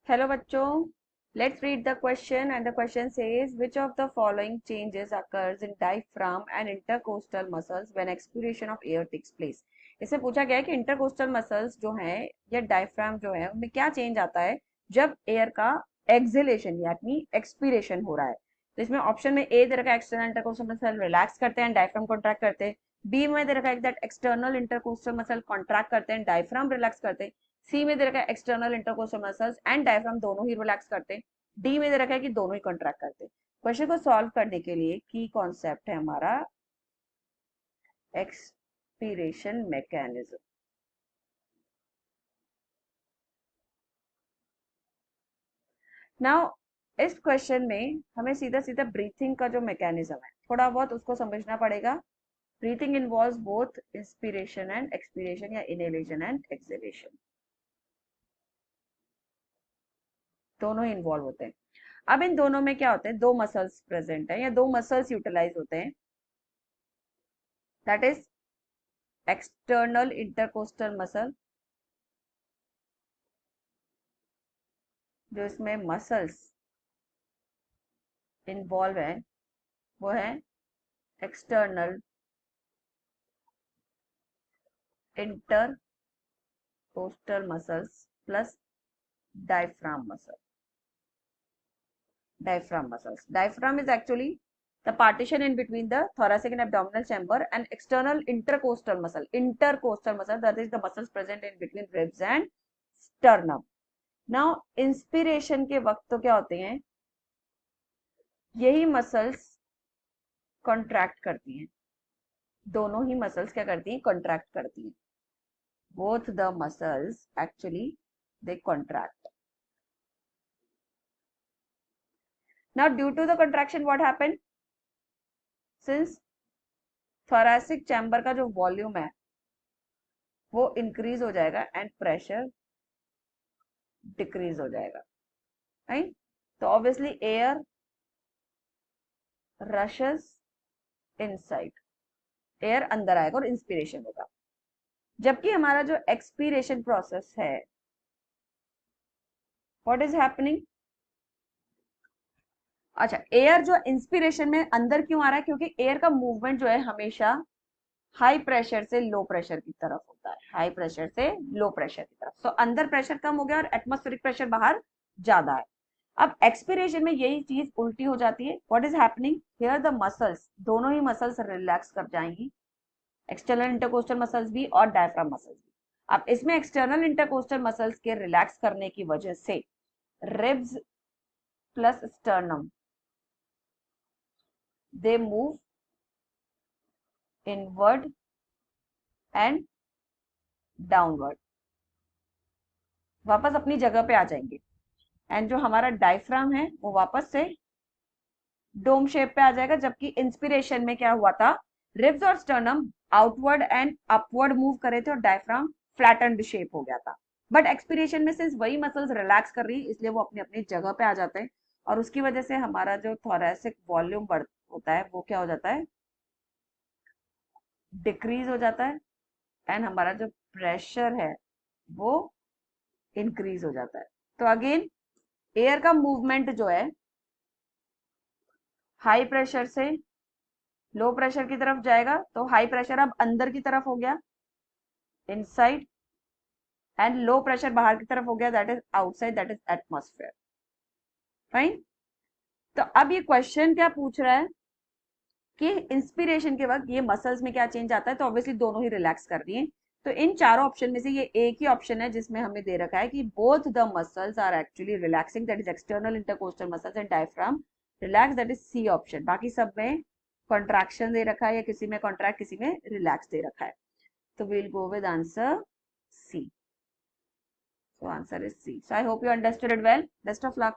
Hello bachcho, let's read the question and the question says which of the following changes occurs in diaphragm and intercostal muscles when expiration of air takes place। इससे पूछा गया है कि intercostal muscles जो हैं या diaphragm जो है उनमें क्या चेंज आता है जब एयर का एक्सहेलेशन यानी एक्सपीरेशन हो रहा है। तो इसमें ऑप्शन में ए दे रखा है एक्सटर्नल इंटरकोस्टल मसल रिलैक्स करते हैं डायफ्राम कॉन्ट्रैक्ट करते हैं, बी में दे रखा है that external intercostal muscle contract करते हैं डायफ्राम रिलैक्स करते हैं, सी में दे रखा है external intercostal muscles and diaphragm दोनों ही रिलैक्स करते हैं, डी में दे रखा है कि दोनों ही कॉन्ट्रैक्ट करते हैं। क्वेश्चन को सॉल्व करने के लिए की कॉन्सेप्ट है हमारा एक्सपीरेशन मैकेनिज्म। नाउ इस क्वेश्चन में हमें सीधा सीधा ब्रीथिंग का जो मैकेनिज्म है थोड़ा बहुत उसको समझना पड़ेगा। Breathing involves both inspiration and expiration या इनहेलेशन एंड एक्सहेलेशन, दोनों ही इन्वॉल्व होते हैं। अब इन दोनों में क्या होते हैं, दो मसल्स प्रेजेंट है या दो मसल्स यूटिलाइज होते हैं, that is external intercostal muscle, जो इसमें मसल्स इन्वॉल्व है वो है external intercostal muscles plus diaphragm muscle. Diaphragm muscles. Diaphragm is actually the partition in between the thoracic and abdominal chamber, and external intercostal muscle. Intercostal muscle, that is the muscles present in between ribs and sternum. Now inspiration के वक्त तो क्या होते हैं, यही muscles contract करती हैं, दोनों ही मसल्स क्या करती हैं, कॉन्ट्रैक्ट करती हैं। Both the muscles actually they contract. Now due to the contraction what happened, since thoracic chamber का जो वॉल्यूम है वो इंक्रीज हो जाएगा एंड प्रेशर डिक्रीज हो जाएगा, राइट। तो obviously air rashes inside, air अंदर आएगा और इंस्पिरेशन होगा। जबकि हमारा जो एक्सपीरेशन प्रोसेस है, व्हाट इज हैपनिंग, अच्छा एयर जो इंस्पिरेशन में अंदर क्यों आ रहा है, क्योंकि एयर का मूवमेंट जो है हमेशा हाई प्रेशर से लो प्रेशर की तरफ होता है, हाई प्रेशर से लो प्रेशर की तरफ। तो अंदर प्रेशर कम हो गया और एटमॉस्फेरिक प्रेशर बाहर ज्यादा है। अब एक्सपीरेशन में यही चीज उल्टी हो जाती है। What is happening here, the muscles, दोनों ही मसल्स रिलैक्स कर जाएंगी, एक्सटर्नल इंटरकोस्टल मसल्स भी और डायफ्राम मसल्स भी। अब इसमें एक्सटर्नल इंटरकोस्टल मसल्स के रिलैक्स करने की वजह से ribs plus sternum they move inward and downward, वापस अपनी जगह पे आ जाएंगे। एंड जो हमारा डायफ्राम है वो वापस से डोम शेप पे आ जाएगा। जबकि इंस्पिरेशन में क्या हुआ था, रिब्स और sternum outward and upward move करे थे और डायफ्राम फ्लैटेंड शेप हो गया था। बट एक्सपिरेशन में सिंस वही मसल्स रिलैक्स कर रही है इसलिए वो अपनी अपनी जगह पे आ जाते हैं और उसकी वजह से हमारा जो थोरैसिक वॉल्यूम बढ़ होता है वो क्या हो जाता है, डिक्रीज हो जाता है एंड हमारा जो प्रेशर है वो इंक्रीज हो जाता है। तो अगेन एयर का मूवमेंट जो है हाई प्रेशर से लो प्रेशर की तरफ जाएगा, तो हाई प्रेशर अब अंदर की तरफ हो गया इनसाइड एंड लो प्रेशर बाहर की तरफ हो गया that is outside, that is atmosphere, fine. तो अब ये क्वेश्चन क्या पूछ रहा है कि इंस्पिरेशन के वक्त ये मसल्स में क्या चेंज आता है, तो ऑब्वियसली दोनों ही रिलैक्स कर दिए। तो इन चारों ऑप्शन में से ये एक ही ऑप्शन है जिसमें हमें दे रखा है कि both the muscles are actually relaxing, that is external intercostal muscles and diaphragm relax, that is C option. बाकी सब में कॉन्ट्रैक्शन दे रखा है या किसी में कॉन्ट्रैक्ट किसी में रिलैक्स दे रखा है। तो we'll go with answer C. So answer is C. So I hope you understood it well. Best of luck.